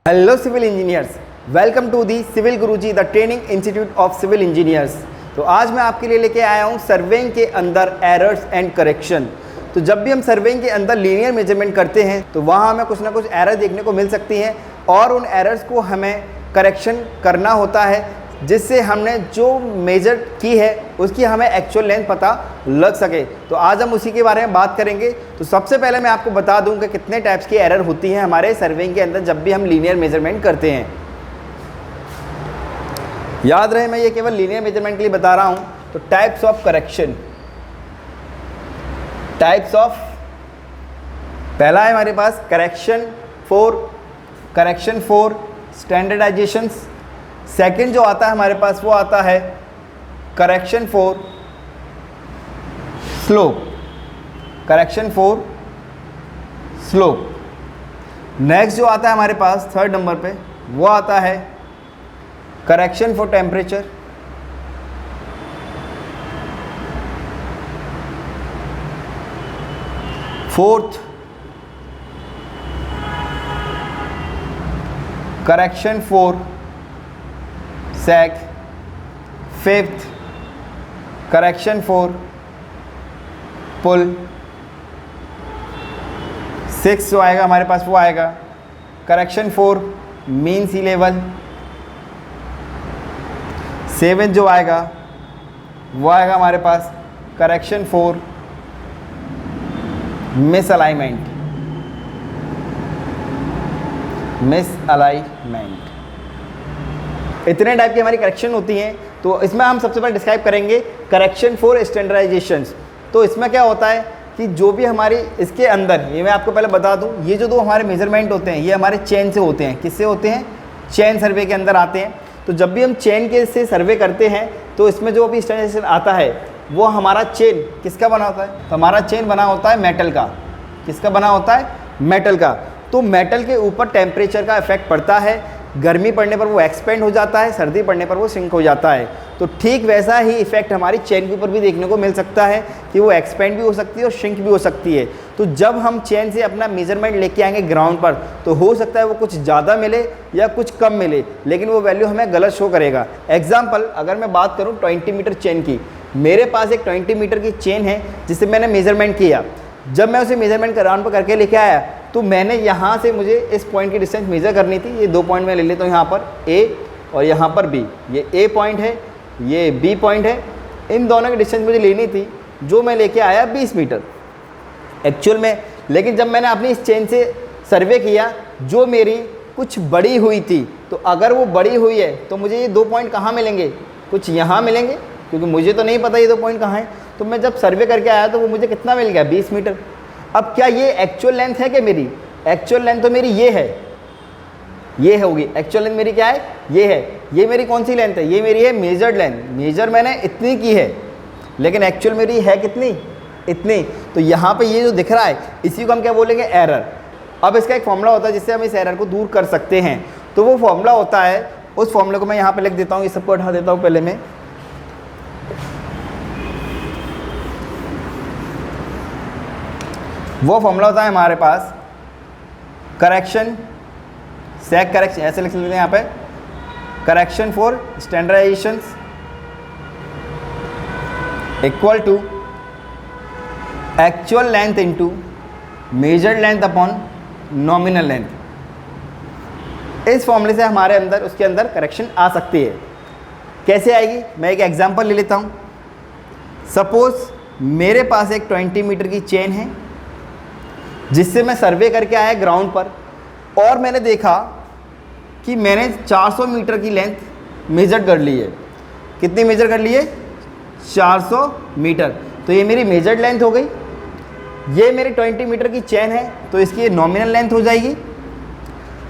Hello civil engineers, welcome to the civil Guruji the training institute of civil engineers. तो आज मैं आपके लिए लेके आया हूँ सर्वेइंग के अंदर एरर्स एंड करेक्शन। तो जब भी हम सर्वेइंग के अंदर लीनियर मेजरमेंट करते हैं तो वहाँ हमें कुछ ना कुछ एरर देखने को मिल सकती हैं और उन एरर्स को हमें करेक्शन करना होता है, जिससे हमने जो मेजर की है उसकी हमें एक्चुअल लेंथ पता लग सके। तो आज हम उसी के बारे में बात करेंगे। तो सबसे पहले मैं आपको बता दूं कि कितने टाइप्स की एरर होती हैं हमारे सर्वेइंग के अंदर जब भी हम लीनियर मेजरमेंट करते हैं। याद रहे, मैं ये केवल लीनियर मेजरमेंट के लिए बता रहा हूं। तो types of correction, types of, पहला है हमारे पास करेक्शन फॉर स्टैंडर्डाइजेशंस। सेकंड जो आता है हमारे पास वो आता है करेक्शन फॉर स्लोप, नेक्स्ट जो आता है हमारे पास थर्ड नंबर पे वो आता है correction for temperature. Fourth correction for sag. Fifth correction for pull. Six जो आएगा हमारे पास वो आएगा correction for mean sea level. Seventh जो आएगा वो आएगा हमारे पास करेक्शन फॉर मिस अलाइनमेंट। इतने टाइप की हमारी करेक्शन होती हैं। तो इसमें हम सबसे पहले डिस्क्राइब करेंगे करेक्शन फॉर स्टैंडर्डाइजेशंस। तो इसमें क्या होता है कि जो भी हमारी इसके अंदर, ये मैं आपको पहले बता दूं, ये जो दो हमारे मेजरमेंट होते हैं ये हमारे चेन से होते हैं। किससे होते हैं? चेन सर्वे के अंदर आते हैं। तो जब भी हम चेन के से सर्वे करते हैं तो इसमें जो भी स्टैंडर्डाइजेशन आता है वो हमारा चेन किसका बना होता है? तो हमारा चेन बना होता है मेटल का। किसका बना होता है? मेटल का। तो मेटल के ऊपर टेम्परेचर का इफेक्ट पड़ता है। गर्मी पड़ने पर वो एक्सपेंड हो जाता है, सर्दी पड़ने पर वो श्रिंक हो जाता है। तो ठीक वैसा ही इफेक्ट हमारी चेन के ऊपर भी देखने को मिल सकता है कि वो एक्सपेंड भी हो सकती है और श्रिंक भी हो सकती है। तो जब हम चेन से अपना मेजरमेंट लेके आएंगे ग्राउंड पर तो हो सकता है वो कुछ ज़्यादा मिले या कुछ कम मिले, लेकिन वो वैल्यू हमें गलत शो करेगा। एग्जाम्पल, अगर मैं बात करूँ 20 मीटर चेन की, मेरे पास एक 20 मीटर की चेन है जिसे मैंने मेजरमेंट किया। जब मैं उसे मेजरमेंट ग्राउंड पर करके लेके आया तो मैंने यहाँ से, मुझे इस पॉइंट की डिस्टेंस मेजर करनी थी। ये दो पॉइंट मैं ले लेता हूँ, यहाँ पर ए और यहाँ पर बी। ये ए पॉइंट है, ये बी पॉइंट है। इन दोनों की डिस्टेंस मुझे लेनी थी, जो मैं लेके आया 20 मीटर एक्चुअल में। लेकिन जब मैंने अपनी इस चेन से सर्वे किया जो मेरी कुछ बड़ी हुई थी, तो अगर वो बड़ी हुई है तो मुझे ये दो पॉइंट कहाँ मिलेंगे? कुछ यहाँ मिलेंगे, क्योंकि मुझे तो नहीं पता ये दो पॉइंट कहाँ हैं। तो मैं जब सर्वे करके आया तो वो मुझे कितना मिल गया? 20 मीटर। अब क्या ये एक्चुअल लेंथ है कि मेरी? एक्चुअल लेंथ तो मेरी ये है, ये होगी एक्चुअल लेंथ मेरी। क्या है? ये है। ये मेरी कौन सी लेंथ है? ये मेरी है मेजर्ड लेंथ। मेजर मैंने इतनी की है, लेकिन एक्चुअल मेरी है कितनी? इतनी। तो यहाँ पे ये जो दिख रहा है इसी को हम क्या बोलेंगे? एरर। अब इसका एक फॉर्मूला होता है जिससे हम इस एरर को दूर कर सकते हैं। तो वो फॉर्मूला होता है, उस फॉर्मूले को मैं यहाँ पे लिख देता हूँ। ये सबको हटा देता हूँ पहले मैं। वो फॉर्मूला होता है हमारे पास करेक्शन, सैग करेक्शन, ऐसे लिख लेते हैं यहाँ पे, correction for standardisations equal to actual length into measured length upon nominal length. इस फॉर्मूले से हमारे अंदर, उसके अंदर करेक्शन आ सकती है। कैसे आएगी? मैं एक एग्जांपल ले लेता हूँ। सपोज मेरे पास एक 20 मीटर की चेन है जिससे मैं सर्वे करके आया ग्राउंड पर, और मैंने देखा कि मैंने 400 मीटर की लेंथ मेजर कर ली है। कितनी मेजर कर ली है? 400 मीटर। तो ये मेरी मेजर्ड लेंथ हो गई। ये मेरी 20 मीटर की चेन है तो इसकी ये नॉमिनल लेंथ हो जाएगी।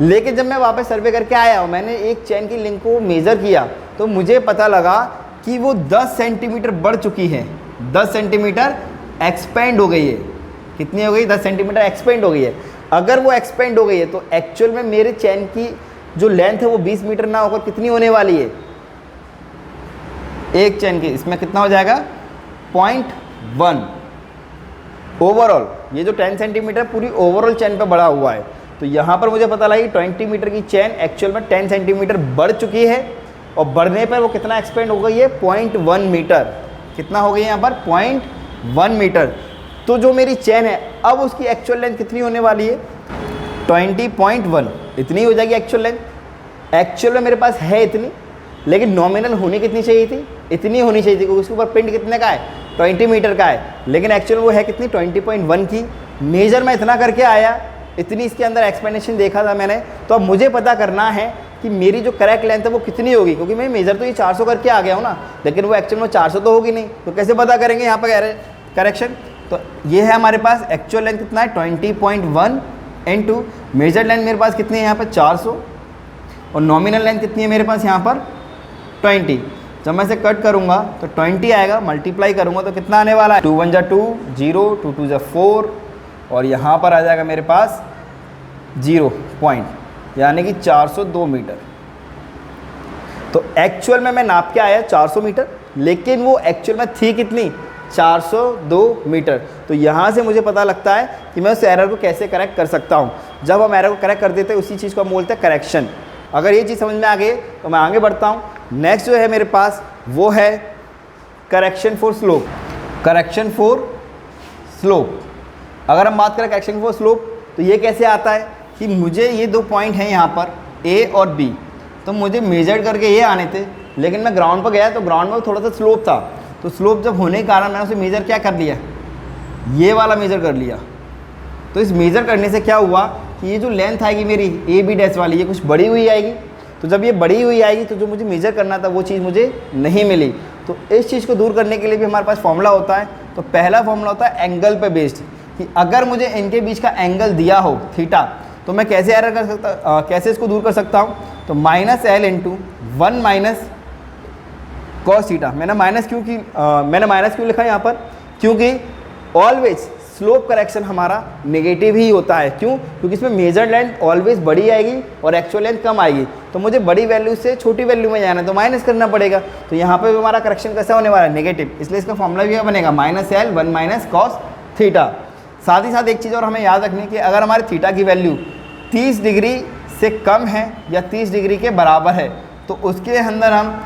लेकिन जब मैं वापस सर्वे करके आया और मैंने एक चेन की लेंथ को मेज़र किया तो मुझे पता लगा कि वो 10 सेंटीमीटर बढ़ चुकी है। 10 सेंटीमीटर एक्सपेंड हो गई है। कितनी हो गई? 10 सेंटीमीटर एक्सपेंड हो गई है। अगर वो एक्सपेंड हो गई है तो एक्चुअल में मेरे चेन की जो लेंथ है वो 20 मीटर ना होकर कितनी होने वाली है? एक चेन की, इसमें कितना हो जाएगा? 0.1 ओवरऑल। ये जो 10 सेंटीमीटर पूरी ओवरऑल चेन पे बढ़ा हुआ है। तो यहाँ पर मुझे पता लगा कि 20 मीटर की चेन एक्चुअल में 10 सेंटीमीटर बढ़ चुकी है, और बढ़ने पर वो कितना एक्सपेंड हो गई है, 0.1 मीटर। कितना हो गई है यहाँ पर, 0.1 मीटर। तो जो मेरी चेन है अब उसकी एक्चुअल लेंथ कितनी होने वाली है, 20.1 इतनी हो जाएगी एक्चुअल लेंथ। एक्चुअल में मेरे पास है इतनी, लेकिन नॉमिनल होनी कितनी चाहिए थी, इतनी होनी चाहिए थी, क्योंकि उसके ऊपर पिंड कितने का है, 20 मीटर का है, लेकिन एक्चुअल वो है कितनी, 20.1 की। मेजर मैं इतना करके आया, इतनी इसके अंदर एक्सपेंडेशन देखा था मैंने। तो अब मुझे पता करना है कि मेरी जो करेक्ट लेंथ है वो कितनी होगी, क्योंकि मैं मेजर तो ये 400 करके आ गया हूँ ना, लेकिन वो एक्चुअल में 400 तो होगी नहीं। तो कैसे पता करेंगे यहाँ पर करेक्शन। तो ये है हमारे पास एक्चुअल लेंथ कितना है, 20.1 इंटू मेजर लेंथ मेरे पास कितनी है यहाँ पर 400, और नॉमिनल लेंथ कितनी है मेरे पास यहाँ पर 20। जब मैं इसे कट करूँगा तो 20 आएगा, मल्टीप्लाई करूँगा तो कितना आने वाला है, 2 1 जा 2 0, 2 2 जा 4, और यहाँ पर आ जाएगा मेरे पास 0 पॉइंट, यानी कि 402 मीटर। तो एक्चुअल में मैं नाप के आया 400 मीटर, लेकिन वो एक्चुअल में थी कितनी, 402 मीटर। तो यहाँ से मुझे पता लगता है कि मैं उस एरर को कैसे करेक्ट कर सकता हूँ। जब हम एरर को करेक्ट कर देते हैं उसी चीज़ को हम बोलते हैं करेक्शन। अगर ये चीज़ समझ में आ गई तो मैं आगे बढ़ता हूँ। नेक्स्ट जो है मेरे पास वो है correction for slope. Correction for slope, अगर हम बात करें करेक्शन फॉर स्लोप, तो ये कैसे आता है कि मुझे ये 2 पॉइंट हैं यहाँ पर A और B, तो मुझे मेजर करके ये आने थे, लेकिन मैं ग्राउंड पर गया तो ग्राउंड में थोड़ा सा स्लोप था। तो स्लोप जब होने के कारण मैंने उसे मेजर क्या कर लिया, ये वाला मेजर कर लिया। तो इस मेजर करने से क्या हुआ कि ये जो लेंथ आएगी मेरी AB डैश वाली, ये कुछ बड़ी हुई आएगी। तो जब ये बड़ी हुई आएगी तो जो मुझे मेजर करना था वो चीज़ मुझे नहीं मिली। तो इस चीज़ को दूर करने के लिए भी हमारे पास फॉर्मूला होता है। तो पहला फॉर्मूला होता है एंगल पे बेस्ड, कि अगर मुझे इनके बीच का एंगल दिया हो थीटा, तो मैं कैसे एरर कर सकता, कैसे इसको दूर कर सकता हूँ। तो -L into 1 minus cos theta. मैंने माइनस क्यों लिखा है यहाँ पर, क्योंकि ऑलवेज स्लोप करेक्शन हमारा नेगेटिव ही होता है। क्यों, क्योंकि इसमें मेजर लेंथ ऑलवेज बड़ी आएगी और एक्चुअल लेंथ कम आएगी। तो मुझे बड़ी वैल्यू से छोटी वैल्यू में जाना है तो माइनस करना पड़ेगा। तो यहाँ पे भी हमारा करेक्शन कैसा होने वाला है, नेगेटिव, इसलिए इसका फॉर्मूला भी बनेगा -L 1 माइनस कॉस थीटा। साथ ही साथ एक चीज़ और हमें याद रखनी है कि अगर हमारे थीटा की वैल्यू 30 डिग्री से कम है या 30 डिग्री के बराबर है, तो उसके अंदर हम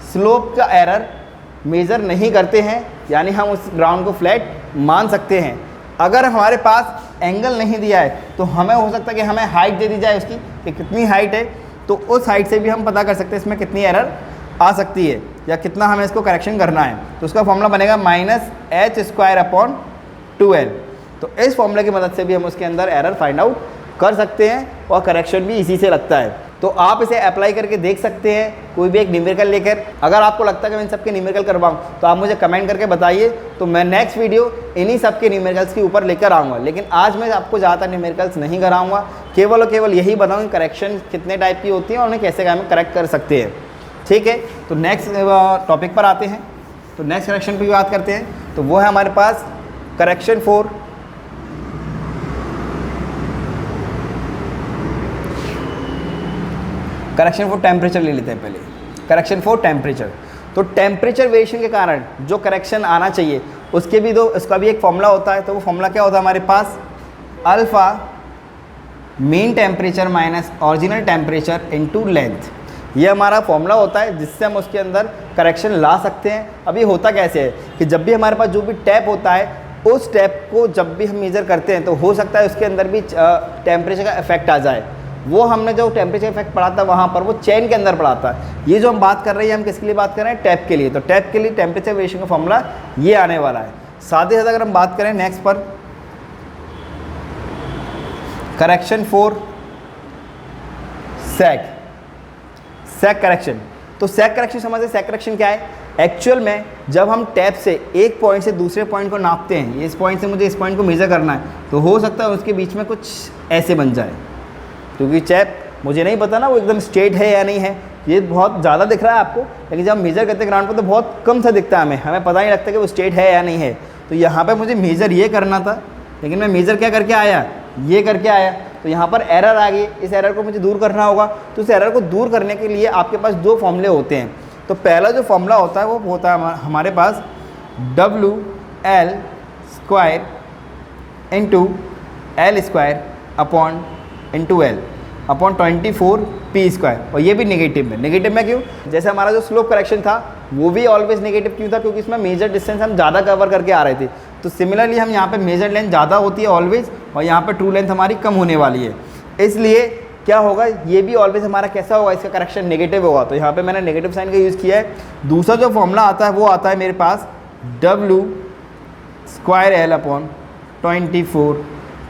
स्लोप का एरर मेज़र नहीं करते हैं, यानी हम उस ग्राउंड को फ्लैट मान सकते हैं। अगर हमारे पास एंगल नहीं दिया है तो हमें हो सकता है कि हमें हाइट दे दी जाए उसकी, कि कितनी हाइट है, तो उस हाइट से भी हम पता कर सकते हैं इसमें कितनी एरर आ सकती है या कितना हमें इसको करेक्शन करना है। तो उसका फॉर्मूला बनेगा -h²/2l। तो इस फॉर्मूले की मदद से भी हम उसके अंदर एरर फाइंड आउट कर सकते हैं और करेक्शन भी इसी से लगता है। तो आप इसे अप्लाई करके देख सकते हैं कोई भी एक न्यूमेरिकल लेकर। अगर आपको लगता है कि मैं इन सब के न्यूमेरिकल करवाऊँ तो आप मुझे कमेंट करके बताइए, तो मैं नेक्स्ट वीडियो इन्हीं सब के न्यूमेरिकल्स के ऊपर लेकर आऊँगा। लेकिन आज मैं आपको ज़्यादा न्यूमेरिकल्स नहीं कराऊँगा, केवल और केवल यही बताऊँगा करेक्शन कितने टाइप की होती है और उन्हें कैसे हम करेक्ट कर सकते हैं। ठीक है, तो नेक्स्ट टॉपिक पर आते हैं। तो नेक्स्ट करेक्शन की बात करते हैं, तो वो है हमारे पास करेक्शन फॉर टेम्परेचर ले लेते हैं पहले। करेक्शन फॉर टेम्परेचर, तो टेम्परेचर वेरिएशन के कारण जो करेक्शन आना चाहिए उसके भी उसका भी एक फॉर्मूला होता है। तो वो फॉर्मूला क्या होता है हमारे पास, alpha mean temperature minus original temperature into length. ये हमारा फॉर्मूला होता है जिससे हम उसके अंदर करेक्शन ला सकते हैं। अब ये होता कैसे है कि जब भी हमारे पास जो भी टैप होता है, उस टैप को जब भी हम मेज़र करते हैं तो हो सकता है उसके अंदर भी टेम्परेचर का इफेक्ट आ जाए। वो हमने जो टेम्परेचर इफेक्ट पढ़ा था वहाँ पर वो चेन के अंदर पढ़ा था। ये जो हम बात कर रहे हैं, हम किसके लिए बात कर रहे हैं, टैप के लिए। तो टैप के लिए टेम्परेचर वेरिएशन का फॉर्मूला ये आने वाला है। साथ ही साथ अगर हम बात करें नेक्स्ट पर, करेक्शन फॉर सैक करेक्शन। तो सैक करेक्शन समझते हैं, सैक करेक्शन क्या है। एक्चुअल में जब हम टैप से एक पॉइंट से दूसरे पॉइंट को नापते हैं, इस पॉइंट से मुझे इस पॉइंट को मेज़र करना है, तो हो सकता है उसके बीच में कुछ ऐसे बन जाए, क्योंकि टैप मुझे नहीं पता ना वो एकदम स्ट्रेट है या नहीं है। ये बहुत ज़्यादा दिख रहा है आपको, लेकिन जब हम मेज़र करते हैं ग्राउंड पर तो बहुत कम सा दिखता है हमें पता नहीं लगता कि वो स्ट्रेट है या नहीं है। तो यहाँ पर मुझे मेज़र ये करना था, लेकिन मैं मेज़र क्या करके आया, ये करके आया। तो यहाँ पर एरर आ गई, इस एरर को मुझे दूर करना होगा। तो इस एरर को दूर करने के लिए आपके पास दो फॉर्मूले होते हैं। तो पहला जो फॉर्मूला होता है वो होता है हमारे पास WL² into L² upon into L upon 24 P square, और ये भी नेगेटिव में। नेगेटिव में क्यों? जैसे हमारा जो स्लोप करेक्शन था वो भी ऑलवेज नेगेटिव क्यों था? क्योंकि इसमें मेजर डिस्टेंस हम ज़्यादा कवर करके आ रहे थे। तो सिमिलरली हम यहाँ पे मेजर लेंथ ज़्यादा होती है ऑलवेज, और यहाँ पे ट्रू लेंथ हमारी कम होने वाली है। इसलिए क्या होगा, ये भी ऑलवेज हमारा कैसा होगा, इसका करेक्शन नेगेटिव होगा। तो यहाँ पे मैंने नेगेटिव साइन का यूज़ किया है। दूसरा जो फॉर्मूला आता है वो आता है मेरे पास W square L upon 24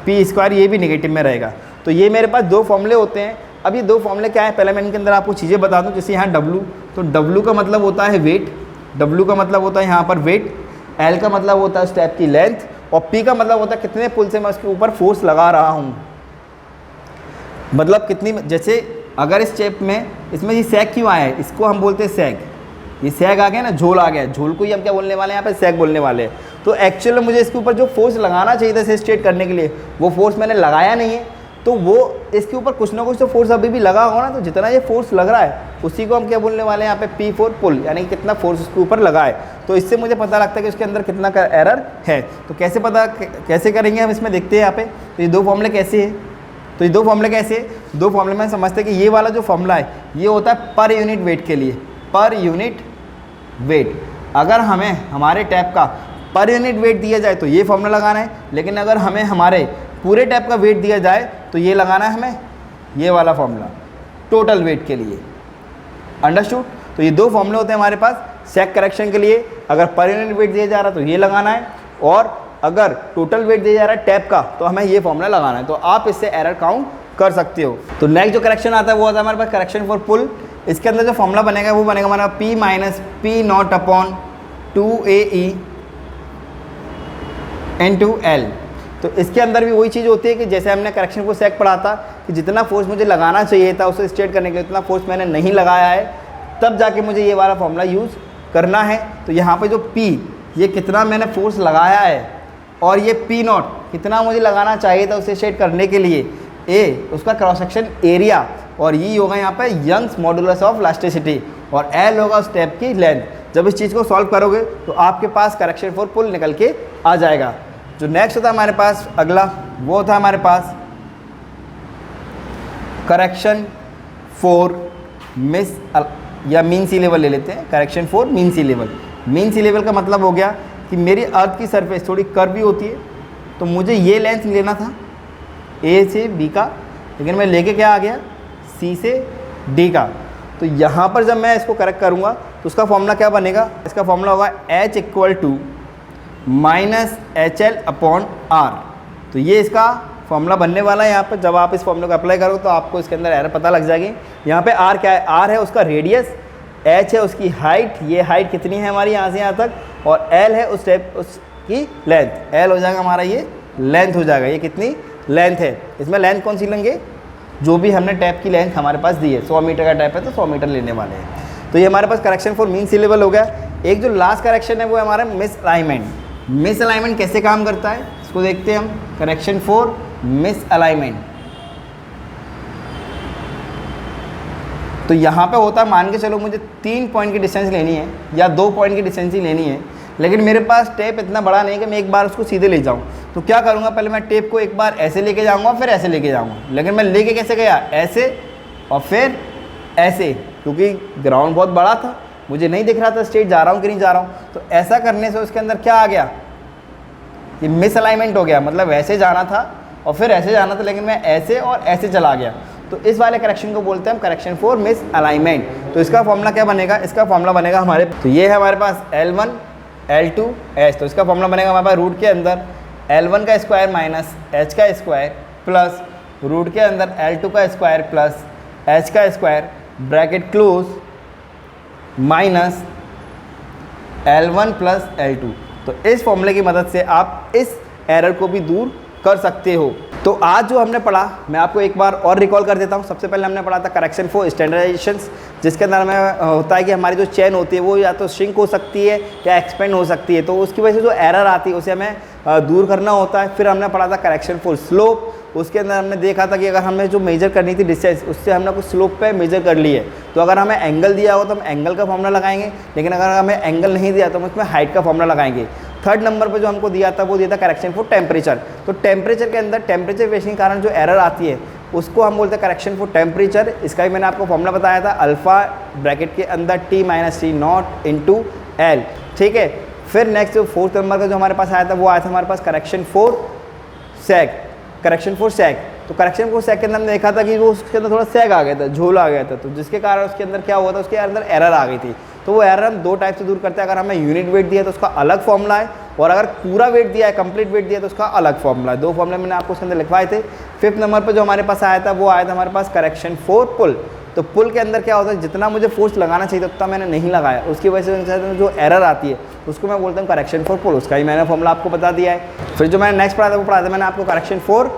P square, ये भी नेगेटिव में रहेगा। तो ये मेरे पास दो फॉर्मूले होते हैं। अब ये दो फॉर्मूले क्या है, पहले मैं इनके अंदर आपको चीज़ें बता दूं। जैसे यहाँ W, तो W का मतलब होता है वेट, W का मतलब होता है यहाँ पर वेट, L का मतलब होता है स्टेप की लेंथ, और P का मतलब होता है कितने पुल से मैं उसके ऊपर फोर्स लगा रहा हूँ, मतलब कितनी। जैसे अगर इस स्टेप में इसमें ये सैग क्यों आया है, इसको हम बोलते हैं सैग। ये सैग आ गया ना, झोल आ गया, झोल को ही हम क्या बोलने वाले हैं यहाँ पे, सैग बोलने वाले हैं। तो एक्चुअल में मुझे इसके ऊपर जो फोर्स लगाना चाहिए था इसे स्ट्रेट करने के लिए, वो फोर्स मैंने लगाया नहीं है। तो वो इसके ऊपर कुछ ना कुछ तो फोर्स अभी भी लगा होगा ना। तो जितना ये फोर्स लग रहा है उसी को हम क्या बोलने वाले हैं यहाँ पे, P4 पुल, यानी कितना फोर्स उसके ऊपर लगा है। तो इससे मुझे पता लगता है कि उसके अंदर कितना का एरर है। तो कैसे करेंगे हम इसमें, देखते हैं यहाँ पे। तो ये दो फॉर्मूले कैसे हैं, तो ये दो फॉर्मूले कैसे हैं, दो फॉर्मूले में समझते हैं कि ये वाला जो फॉर्मूला है ये होता है पर यूनिट वेट के लिए, पर यूनिट वेट। अगर हमें हमारे टैप का पर यूनिट वेट दिया जाए तो ये फॉर्मूला लगाना है, लेकिन अगर हमें हमारे पूरे टैप का वेट दिया जाए तो ये लगाना है हमें ये वाला फॉर्मूला टोटल वेट के लिए। अंडरस्टूड? तो ये दो फॉर्मूले होते हैं हमारे पास सैग करेक्शन के लिए। अगर पर यूनिट वेट दिया जा रहा है तो ये लगाना है, और अगर टोटल वेट दिया जा रहा है टैप का तो हमें ये फॉर्मूला लगाना है। तो आप इससे एरर काउंट कर सकते हो। तो नेक्स्ट जो करेक्शन आता है वो आता है हमारे पास करेक्शन फॉर पुल। इसके अंदर जो फॉर्मूला बनेगा वो बनेगा हमारा P minus P not upon 2AE into L। तो इसके अंदर भी वही चीज़ होती है कि जैसे हमने करेक्शन फॉर सैग पढ़ा था कि जितना फोर्स मुझे लगाना चाहिए था उसे स्ट्रेट करने के लिए उतना फोर्स मैंने नहीं लगाया है, तब जाके मुझे ये वाला फॉर्मूला यूज़ करना है। तो यहाँ पे जो P, ये कितना मैंने फोर्स लगाया है, और ये P नॉट कितना मुझे लगाना चाहिए था उसे स्ट्रेट करने के लिए, A उसका क्रॉस सेक्शन एरिया, और ये होगा यहाँ पे यंग्स मॉडुलस ऑफ इलास्टिसिटी, और L होगा स्टेप की लेंथ। जब इस चीज़ को सॉल्व करोगे तो आपके पास करेक्शन फॉर पुल निकल के आ जाएगा। जो नेक्स्ट होता है हमारे पास अगला, वो होता है हमारे पास करेक्शन फॉर मिस या मीन सी लेवल ले लेते हैं। Correction for mean sea level. Mean sea level का मतलब हो गया कि मेरी अर्थ की सरफेस थोड़ी कर्वी होती है, तो मुझे ये लेंथ लेना था A से B का, लेकिन मैं लेके क्या आ गया C से D का। तो यहाँ पर जब मैं इसको करेक्ट करूँगा तो उसका फॉर्मूला क्या बनेगा, इसका फॉर्मूला होगा H equal to minus HL upon R। तो ये इसका फॉर्मूला बनने वाला है। यहाँ पर जब आप इस फॉर्मूले को अप्लाई करोगे तो आपको इसके अंदर एरर पता लग जाएगी। यहाँ पे R क्या है, R है उसका रेडियस, H है उसकी हाइट, ये हाइट कितनी है हमारी यहाँ से यहाँ तक, और L है उस स्टेप उसकी लेंथ। L हो जाएगा हमारा ये लेंथ हो जाएगा, ये कितनी लेंथ है। इसमें लेंथ कौन सी लेंगे, जो भी हमने टैप की लेंथ हमारे पास दी है। 100 मीटर का टैप है तो 100 मीटर लेने वाले हैं। तो ये हमारे पास correction for mean sea level हो गया। एक जो लास्ट करेक्शन है वो है हमारा मिस अलाइनमेंट। मिस अलाइनमेंट कैसे काम करता है इसको देखते हैं हम। करेक्शन फॉर मिस अलाइनमेंट, तो यहाँ पे होता है, मान के चलो मुझे 3 पॉइंट की डिस्टेंस लेनी है या 2 पॉइंट की डिस्टेंस ही लेनी है, लेकिन मेरे पास टेप इतना बड़ा नहीं है कि मैं एक बार उसको सीधे ले जाऊँ। तो क्या करूँगा, पहले मैं टेप को एक बार ऐसे लेके जाऊँगा फिर ऐसे लेके जाऊँगा। लेकिन मैं लेके कैसे गया, ऐसे और फिर ऐसे, क्योंकि ग्राउंड बहुत बड़ा था, मुझे नहीं दिख रहा था स्ट्रेट जा रहा हूँ कि नहीं जा रहा हूँ। तो ऐसा करने से उसके अंदर क्या आ गया, ये मिस अलाइनमेंट हो गया। मतलब ऐसे जाना था और फिर ऐसे जाना था, लेकिन मैं ऐसे और ऐसे चला गया। तो इस वाले करेक्शन को बोलते हैं हम करेक्शन फॉर मिस अलाइनमेंट। तो इसका फॉर्मूला क्या बनेगा, इसका फॉर्मूला बनेगा हमारे, तो ये है हमारे पास L1 L2 H। तो इसका फॉर्मूला बनेगा हमारे पास रूट के अंदर L1 का स्क्वायर माइनस H का स्क्वायर प्लस रूट के अंदर L2 का स्क्वायर प्लस H का square bracket close minus L1 plus L2। तो इस फॉर्मूले की मदद से आप इस एरर को भी दूर कर सकते हो। तो आज जो हमने पढ़ा मैं आपको एक बार और रिकॉल कर देता हूँ। सबसे पहले हमने पढ़ा था करेक्शन फॉर स्टैंडर्डाइजेशंस, जिसके अंदर हमें होता है कि हमारी जो चेन होती है वो या तो श्रिंक हो सकती है या एक्सपेंड हो सकती है। तो उसकी वजह से जो एरर आती है उसे हमें दूर करना होता है। फिर हमने पढ़ा था करेक्शन फॉर स्लोप, उसके अंदर हमने देखा था कि अगर हमें जो मेजर करनी थी डिस्टेंस, उससे हमने कुछ स्लोप पे मेजर कर ली है। तो अगर हमें एंगल दिया हो तो हम एंगल का फॉर्मूला लगाएंगे, लेकिन अगर हमें एंगल नहीं दिया तो हम उसमें हाइट का फॉर्मूला लगाएंगे। थर्ड नंबर पे जो हमको दिया था वो दिया था करेक्शन फॉर टेम्परेचर। तो टेम्परेचर के अंदर टेम्परेचर वेरिएशन के कारण जो एरर आती है उसको हम बोलते हैं करेक्शन फॉर टेम्परेचर। इसका भी मैंने आपको फॉर्मूला बताया था, अल्फ़ा ब्रैकेट के अंदर T - T not into L, ठीक है। फिर नेक्स्ट जो 4th नंबर का जो हमारे पास आया था वो आया था हमारे पास correction for sag, correction for sag. तो करेक्शन फॉर सैग के अंदर हमने देखा था कि वो उसके अंदर थोड़ा सैग आ गया था, झोल आ गया था, तो जिसके कारण उसके अंदर क्या हुआ था, उसके अंदर एरर आ गई थी। तो वो एरर हम 2 टाइप से दूर करते हैं, अगर हमें यूनिट वेट दिया तो उसका अलग फॉर्मूला है, और अगर पूरा वेट दिया है, कंप्लीट वेट दिया तो उसका अलग फॉर्मूला है। 2 फॉर्मूले मैंने आपको उसके अंदर लिखवाए थे। 5th नंबर पर जो हमारे पास आया था वो आया था हमारे पास करेक्शन फॉर पुल। तो पुल के अंदर क्या होता है, जितना मुझे फोर्स लगाना चाहिए उतना मैंने नहीं लगाया, उसकी वजह से जो एरर आती है उसको मैं बोलता हूँ करेक्शन फॉर पुल। उसका ही मैंने फॉर्मूला आपको बता दिया है। फिर जो मैंने नेक्स्ट पढ़ा था वो पढ़ा था मैंने आपको correction for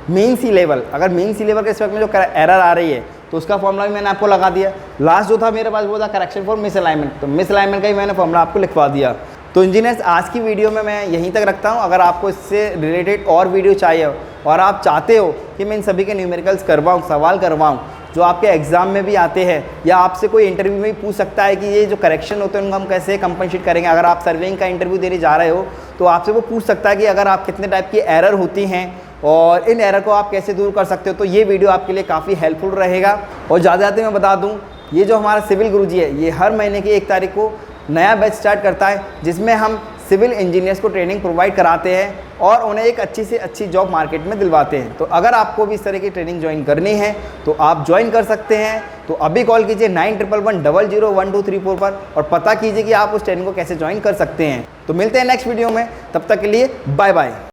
mean sea level. अगर मीन सी लेवल के रिस्पेक्ट में जो एरर आ रही है तो उसका फॉर्मूला भी मैंने आपको लगा दिया। लास्ट जो था मेरे पास वो था करेक्शन फॉर मिस अलाइनमेंट, तो मिस अलाइनमेंट का ही मैंने फॉर्मूला आपको लिखवा दिया। तो इंजीनियर्स, आज की वीडियो में मैं यहीं तक रखता हूँ। अगर आपको इससे रिलेटेड और वीडियो चाहिए और आप चाहते हो कि मैं इन सभी के न्यूमेरिकल्स करवाऊँ, सवाल करवाऊँ जो आपके एग्जाम में भी आते हैं, या आपसे कोई इंटरव्यू में भी पूछ सकता है कि ये जो करेक्शन होते हैं उनको हम कैसे कंपनसेट करेंगे। अगर आप सर्वेइंग का इंटरव्यू देने जा रहे हो तो आपसे वो पूछ सकता है कि अगर आप कितने टाइप की एरर होती हैं और इन एरर को आप कैसे दूर कर सकते हो। तो ये वीडियो आपके लिए काफ़ी हेल्पफुल रहेगा। और ज़्यादा मैं बता दूँ, ये जो हमारा सिविल गुरुजी है ये हर महीने की 1 तारीख को नया बैच स्टार्ट करता है, जिसमें हम सिविल इंजीनियर्स को ट्रेनिंग प्रोवाइड कराते हैं और उन्हें एक अच्छी से अच्छी जॉब मार्केट में दिलवाते हैं। तो अगर आपको भी इस तरह की ट्रेनिंग ज्वाइन करनी है तो आप ज्वाइन कर सकते हैं। तो अभी कॉल कीजिए 9111001234 पर और पता कीजिए कि आप उस ट्रेनिंग को कैसे ज्वाइन कर सकते हैं। तो मिलते हैं नेक्स्ट वीडियो में, तब तक के लिए बाय बाय।